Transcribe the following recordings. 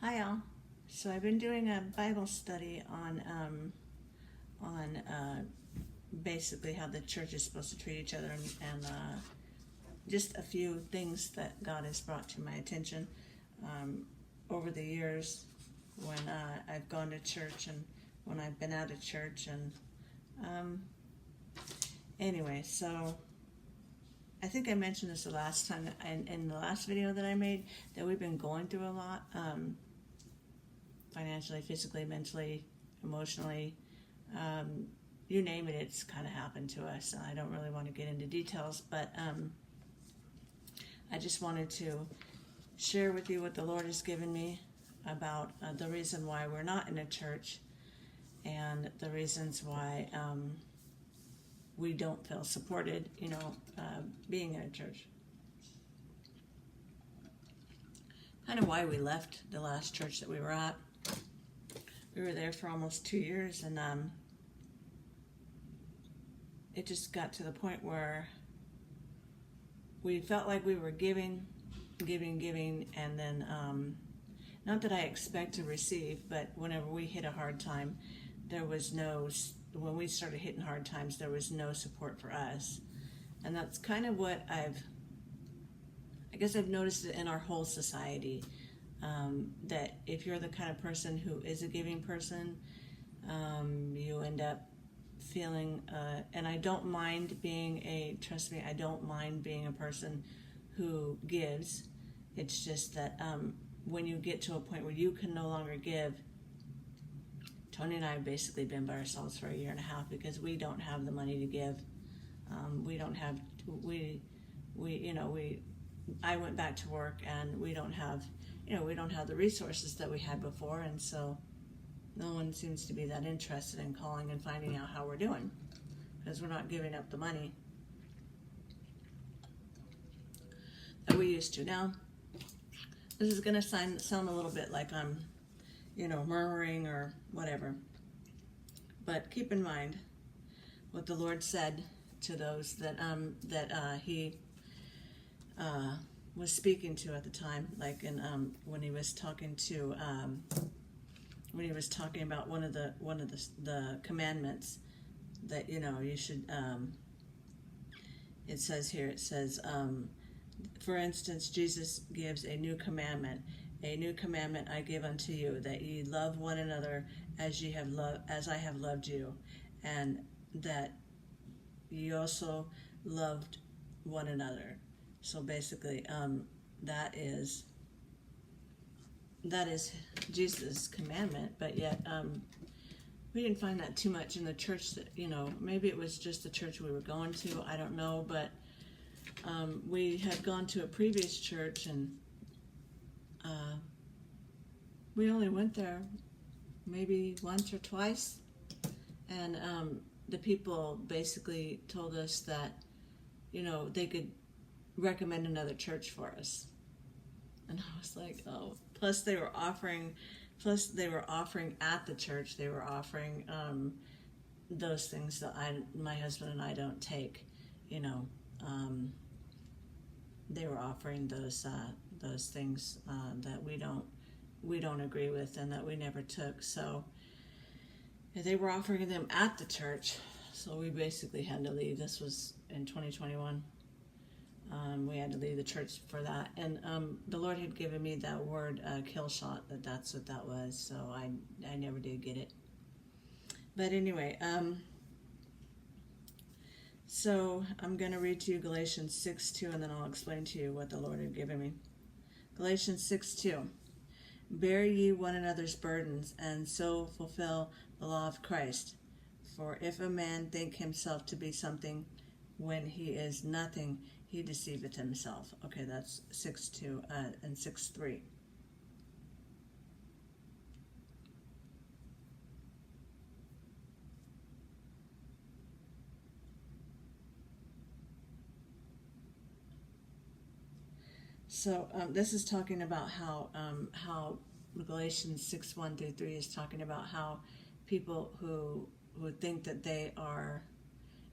Hi all. So I've been doing a Bible study on basically how the church is supposed to treat each other and just a few things that God has brought to my attention over the years when I've gone to church and when I've been out of church and anyway, so I think I mentioned this the last time in the last video that I made that we've been going through a lot. Financially, physically, mentally, emotionally, you name it, it's kind of happened to us. I don't really want to get into details, but I just wanted to share with you what the Lord has given me about the reason why we're not in a church and the reasons why we don't feel supported, being in a church. Kind of why we left the last church that we were at. We were there for almost 2 years, and it just got to the point where we felt like we were giving, and then not that I expect to receive, but whenever we hit a hard time, when we started hitting hard times, there was no support for us. And that's kind of what I guess I've noticed it in our whole society. That if you're the kind of person who is a giving person, you end up feeling, and I don't mind trust me, I don't mind being a person who gives. It's just that when you get to a point where you can no longer give, Tony and I have basically been by ourselves for 1.5 years because we don't have the money to give. I went back to work and we don't have the resources that we had before, and so no one seems to be that interested in calling and finding out how we're doing because we're not giving up the money that we used to. Now, this is going to sound a little bit like I'm, murmuring or whatever, but keep in mind what the Lord said to those that He was speaking to at the time, like in when he was talking about one of the commandments that you should. It says here. For instance, Jesus gives a new commandment. A new commandment I give unto you, that ye love one another as I have loved you, and that ye also loved one another. So basically, that is Jesus' commandment, but yet we didn't find that too much in the church. That maybe it was just the church we were going to. I don't know, but we had gone to a previous church, and we only went there maybe once or twice, and the people basically told us that they could recommend another church for us, and I was like, oh. Plus they were offering at the church. They were offering those things that my husband and I don't take. They were offering those things that we don't agree with and that we never took. So they were offering them at the church. So we basically had to leave. This was in 2021. We had to leave the church for that, and the Lord had given me that word kill shot, that's what that was, so I never did get it. But anyway, so I'm going to read to you Galatians 6:2, and then I'll explain to you what the Lord had given me. Galatians 6:2, bear ye one another's burdens, and so fulfill the law of Christ. For if a man think himself to be something when he is nothing, he deceiveth himself. Okay, that's 6:2 and 6:3. So this is talking about how Galatians 6:1-3 is talking about how people who think that they are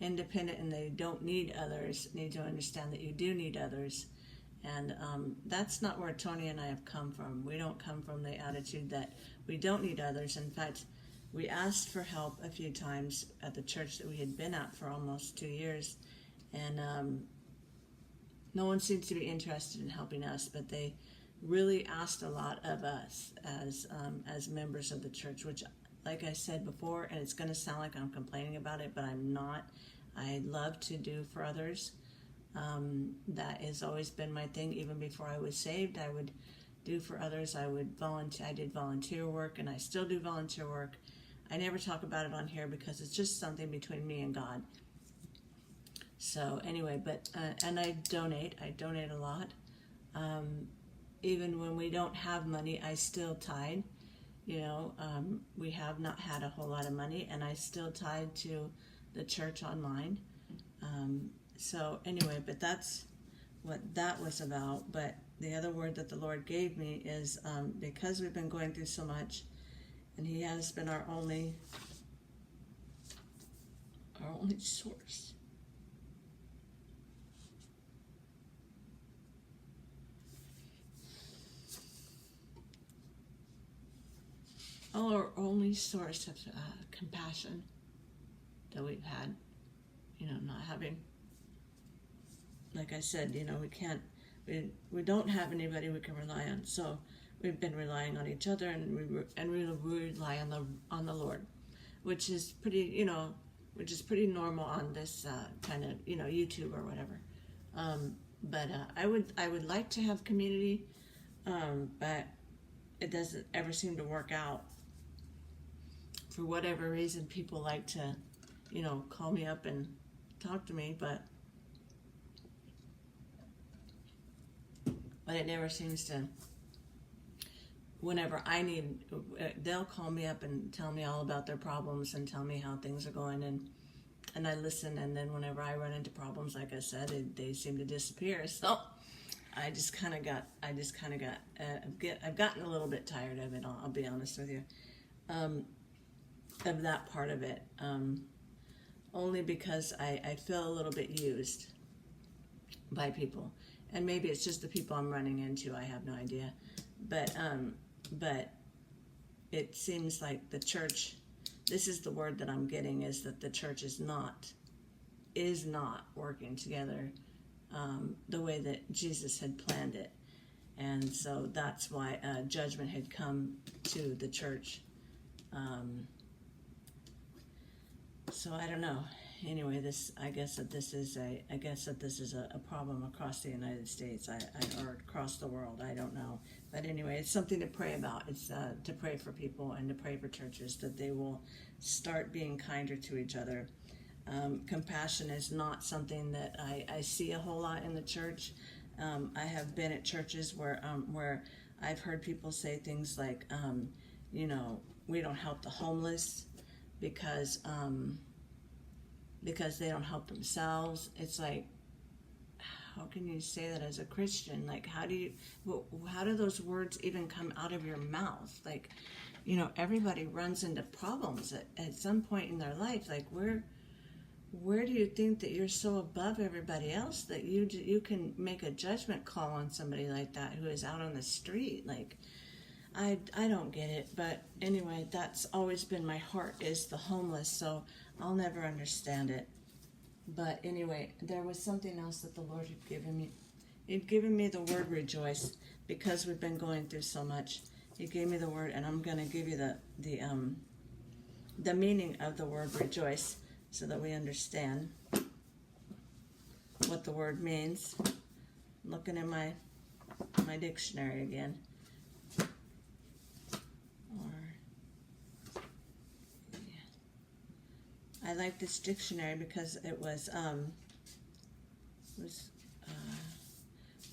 independent and they don't need others need to understand that you do need others, And that's not where Tony and I have come from. We don't come from the attitude that we don't need others. In fact, we asked for help a few times at the church that we had been at for almost 2 years, and no one seems to be interested in helping us, but they really asked a lot of us as members of the church, which, like I said before, and it's going to sound like I'm complaining about it, but I'm not. I love to do for others. That has always been my thing. Even before I was saved, I would do for others. I did volunteer work, and I still do volunteer work. I never talk about it on here because it's just something between me and God. So anyway, but and I donate a lot. Even when we don't have money, I still tithe. We have not had a whole lot of money, and I still tithe to the church online. So anyway, but that's what that was about. But the other word that the Lord gave me is because we've been going through so much, and He has been our only source. Our only source of compassion that we've had, not having, like I said, we don't have anybody we can rely on, so we've been relying on each other, and we rely on the Lord, which is pretty, normal on this kind of, YouTube or whatever. But I would like to have community, but it doesn't ever seem to work out. For whatever reason, people like to, call me up and talk to me, but it never seems to. Whenever I need, they'll call me up and tell me all about their problems and tell me how things are going, and I listen. And then whenever I run into problems, like I said, they seem to disappear. So I've gotten a little bit tired of it. I'll be honest with you, of that part of it. Only because I feel a little bit used by people, and maybe it's just the people I'm running into. I have no idea, but it seems like the church. This is the word that I'm getting, is that the church is not working together the way that Jesus had planned it, and so that's why judgment had come to the church. So I don't know. Anyway, I guess that this is a problem across the United States, or across the world. I don't know, but anyway, it's something to pray about. It's to pray for people and to pray for churches, that they will start being kinder to each other. Compassion is not something that I see a whole lot in the church. I have been at churches where I've heard people say things like, we don't help the homeless because they don't help themselves. It's like, how can you say that as a Christian? Like, how do those words even come out of your mouth? Like, everybody runs into problems at some point in their life. Like, where do you think that you're so above everybody else that you can make a judgment call on somebody like that who is out on the street? Like, I don't get it. But anyway, that's always been my heart, is the homeless, so I'll never understand it. But anyway, there was something else that the Lord had given me. He'd given me the word rejoice, because we've been going through so much. He gave me the word, and I'm going to give you the meaning of the word rejoice, so that we understand what the word means. I'm looking in my dictionary again. I like this dictionary because it was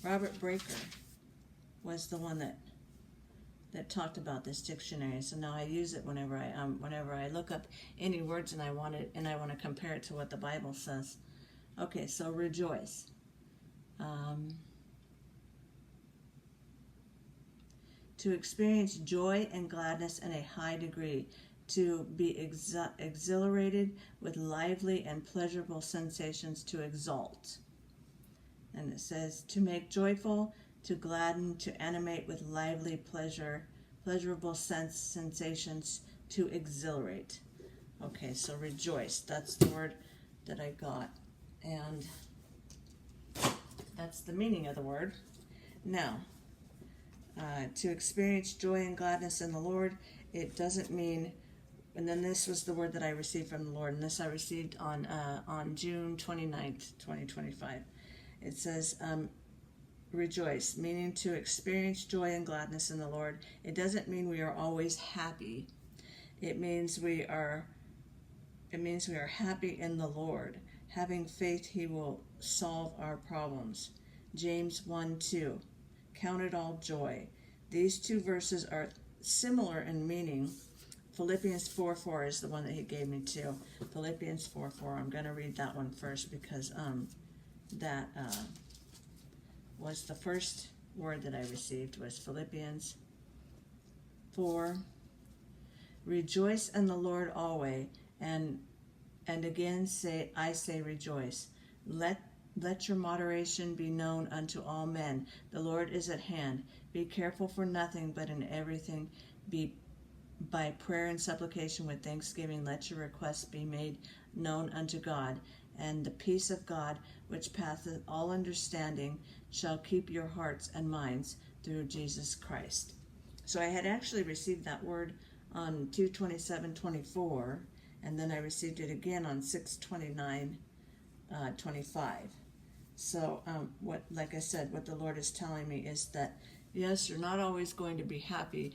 Robert Breaker was the one that talked about this dictionary. So now I use it whenever I look up any words and I want to compare it to what the Bible says. Okay, so rejoice. To experience joy and gladness in a high degree. To be exhilarated with lively and pleasurable sensations, to exalt. And it says, to make joyful, to gladden, to animate with lively pleasurable sensations, to exhilarate. Okay, so rejoice. That's the word that I got. And that's the meaning of the word. Now, to experience joy and gladness in the Lord, it doesn't mean, and then this was the word that I received from the Lord, and this I received on June 29th, 2025. It says, rejoice, meaning to experience joy and gladness in the Lord. It doesn't mean we are always happy. It means we are happy in the Lord. Having faith, he will solve our problems. James 1:2. Count it all joy. These two verses are similar in meaning. Philippians 4:4 is the one that he gave me too. Philippians 4:4. I'm going to read that one first because that was the first word that I received, was Philippians 4. Rejoice in the Lord always, and again I say rejoice. Let your moderation be known unto all men. The Lord is at hand. Be careful for nothing, but in everything be by prayer and supplication with thanksgiving. Let your requests be made known unto God, and the peace of God, which passeth all understanding, shall keep your hearts and minds through Jesus Christ. So I had actually received that word on 2/27/24, and then I received it again on 6/29/25. So like I said, what the Lord is telling me is that, yes, you're not always going to be happy,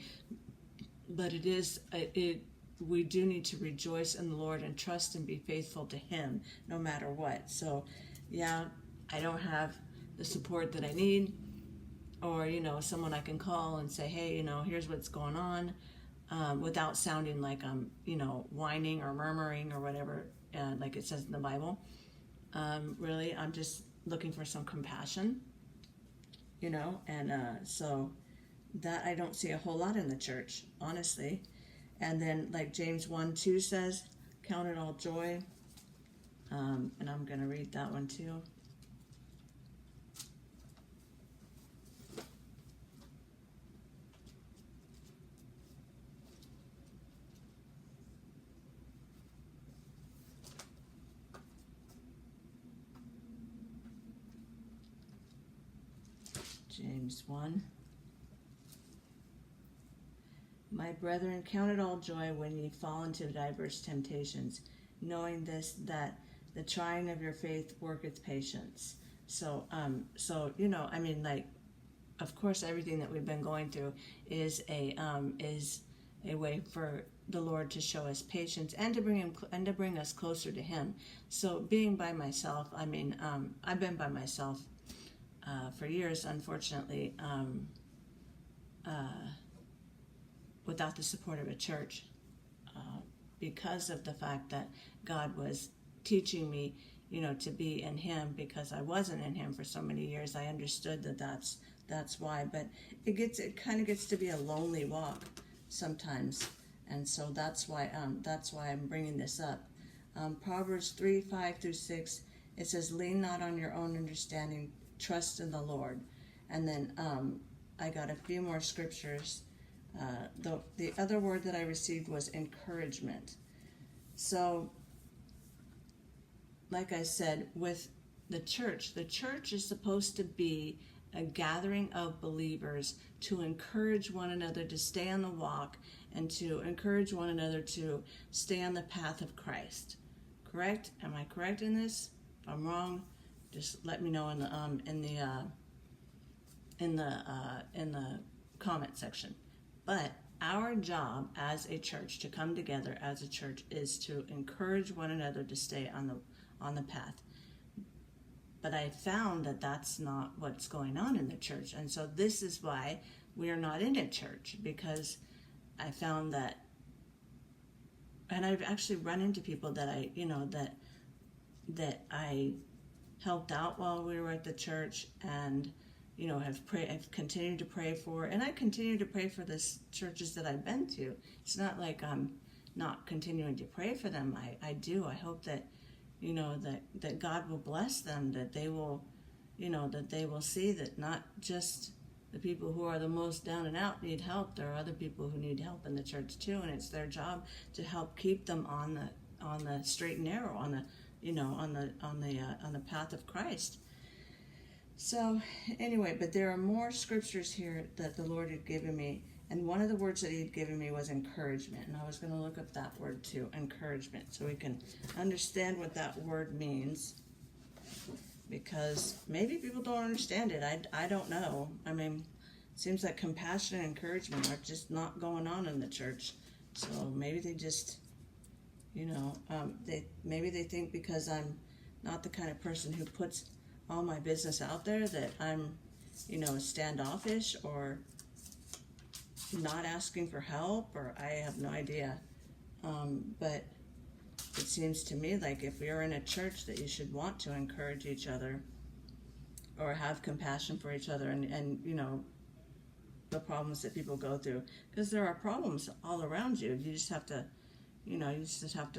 but we do need to rejoice in the Lord and trust and be faithful to him no matter what. So yeah, I don't have the support that I need, or someone I can call and say, hey, here's what's going on, without sounding like I'm whining or murmuring or whatever, like it says in the Bible. Really, I'm just looking for some compassion, and so that I don't see a whole lot in the church, honestly. And then like James 1:2 says, count it all joy, and I'm going to read that one too. James 1. My brethren, count it all joy when ye fall into diverse temptations, knowing this, that the trying of your faith worketh patience. So, of course, everything that we've been going through is a way for the Lord to show us patience and to bring us closer to Him. So, being by myself, I've been by myself for years, unfortunately, without the support of a church, because of the fact that God was teaching me, to be in Him, because I wasn't in Him for so many years. I understood that that's why, but it kind of gets to be a lonely walk sometimes, and so that's why I'm bringing this up. Proverbs 3:5-6, it says, "Lean not on your own understanding, trust in the Lord." And then I got a few more scriptures. The other word that I received was encouragement. So, like I said, with the church is supposed to be a gathering of believers to encourage one another to stay on the walk and to encourage one another to stay on the path of Christ. Correct? Am I correct in this? If I'm wrong, just let me know in the comment section. But our job as a church, to come together as a church, is to encourage one another to stay on the path. But I found that that's not what's going on in the church, and so this is why we are not in a church, because I found that, and I've actually run into people that I helped out while we were at the church, and I've continued to pray for, and I continue to pray for the churches that I've been to. It's not like I'm not continuing to pray for them. I do. I hope that that God will bless them, that they will that they will see that not just the people who are the most down and out need help. There are other people who need help in the church too, and it's their job to help keep them on the straight and narrow, on the path of Christ. So anyway, but there are more scriptures here that the Lord had given me, and one of the words that He had given me was encouragement, and I was going to look up that word too, encouragement, so we can understand what that word means. Because maybe people don't understand it. I don't know. I mean, it seems like compassion and encouragement are just not going on in the church. So maybe they just, maybe they think because I'm not the kind of person who puts all my business out there that I'm, standoffish or not asking for help, or I have no idea. But it seems to me like if you're in a church that you should want to encourage each other or have compassion for each other and the problems that people go through, because there are problems all around you. You just have to,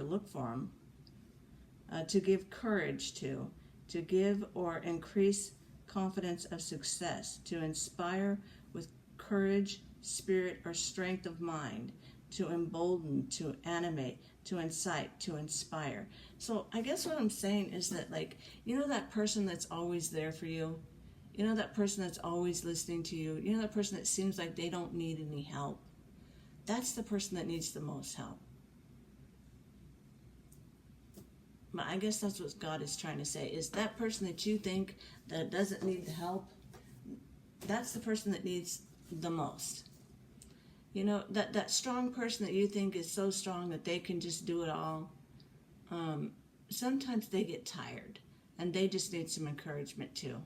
look for them. To give courage to give or increase confidence of success, to inspire with courage, spirit, or strength of mind, to embolden, to animate, to incite, to inspire. So I guess what I'm saying is that, that person that's always there for you, that person that's always listening to you, that person that seems like they don't need any help, that's the person that needs the most help. But I guess that's what God is trying to say, is that person that you think that doesn't need the help, that's the person that needs the most. That strong person that you think is so strong that they can just do it all, sometimes they get tired and they just need some encouragement too.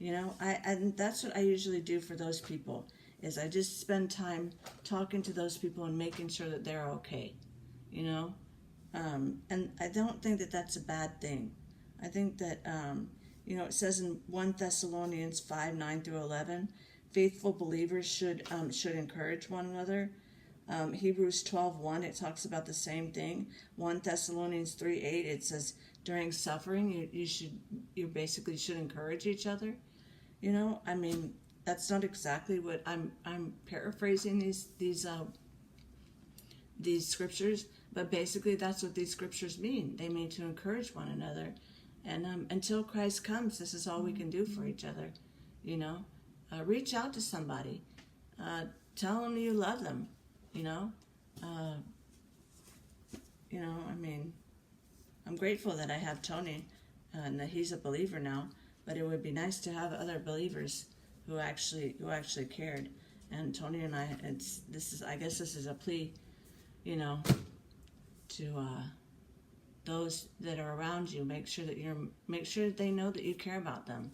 And that's what I usually do for those people, is I just spend time talking to those people and making sure that they're okay, and I don't think that that's a bad thing. I think that, it says in 1 Thessalonians 5:9-11, faithful believers should encourage one another. Hebrews 12:1, it talks about the same thing. 1 Thessalonians 3:8, it says during suffering you basically should encourage each other. I mean, that's not exactly what I'm paraphrasing these scriptures, but basically that's what these scriptures mean. They mean to encourage one another, and until Christ comes, this is all we can do for each other. Reach out to somebody. Tell them you love them. I mean, I'm grateful that I have Tony and that he's a believer now, but it would be nice to have other believers who actually cared. And Tony and I, I guess this is a plea, to those that are around you. Make sure that they know that you care about them.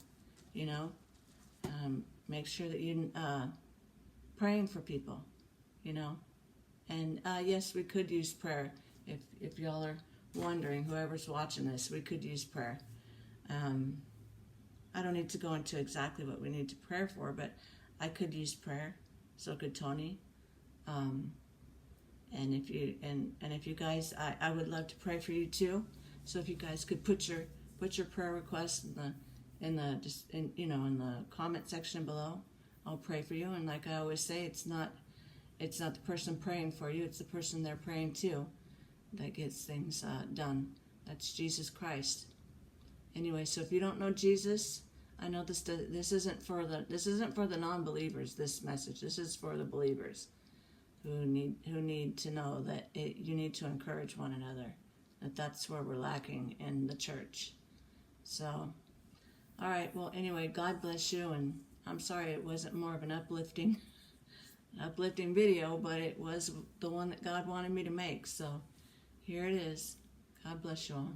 Make sure that you praying for people, and yes, we could use prayer. If y'all are wondering, whoever's watching this, we could use prayer. I don't need to go into exactly what we need to pray for, but I could use prayer. So could Tony. And if you guys, I would love to pray for you too. So if you guys could put your prayer requests in the comment section below, I'll pray for you. And like I always say, it's not the person praying for you, it's the person they're praying to that gets things done. That's Jesus Christ. Anyway, so if you don't know Jesus, I know this isn't for the non-believers. This message, this is for the believers who need to know that you need to encourage one another. That's where we're lacking in the church. So, all right. Well, anyway, God bless you, and I'm sorry it wasn't more of an uplifting video, but it was the one that God wanted me to make. So, here it is. God bless you all.